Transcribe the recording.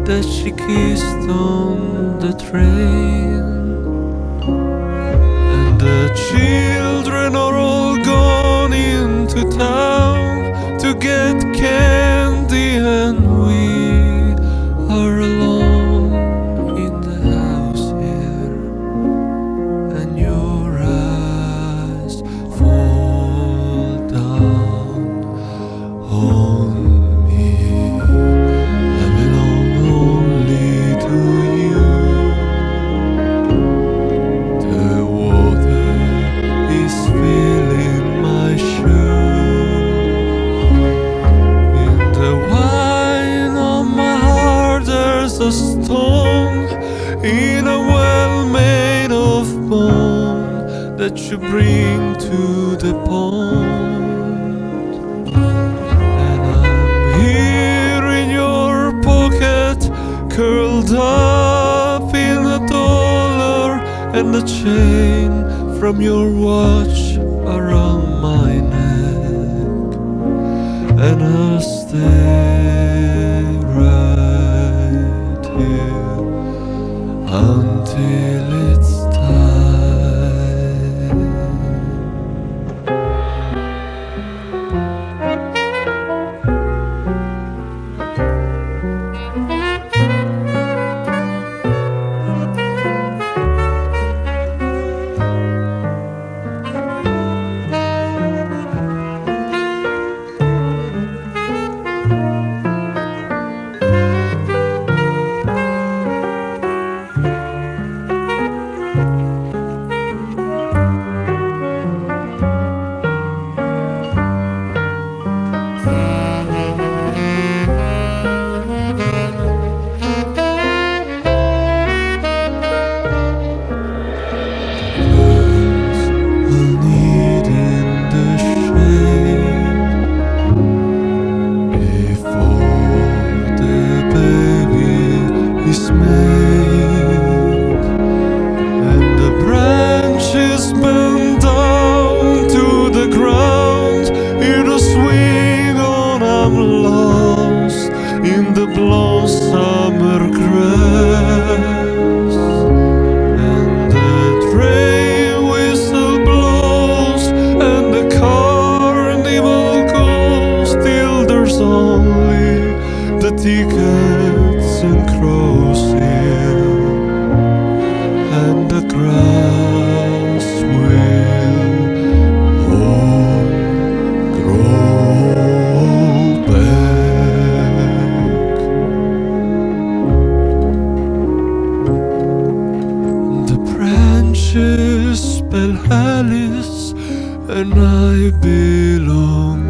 that she kissed on the train. And the children are all gone into town to get candy, and we are alone in the house here. And your eyes fall down on me. I belong only to you. The water is filling my shoe. In the wine of my heart there's a stone, in a well made of bone, that you bring to the pond. And I'm here in your pocket, curled up in a dollar and a chain from your watch around my neck. And I'll stay right here until it's time. In the blossomer grass, and the train whistle blows, and the carnival goes, till there's only the tickets and Crow's Hill, and the grass will all grow back. The branches spell Alice, and I belong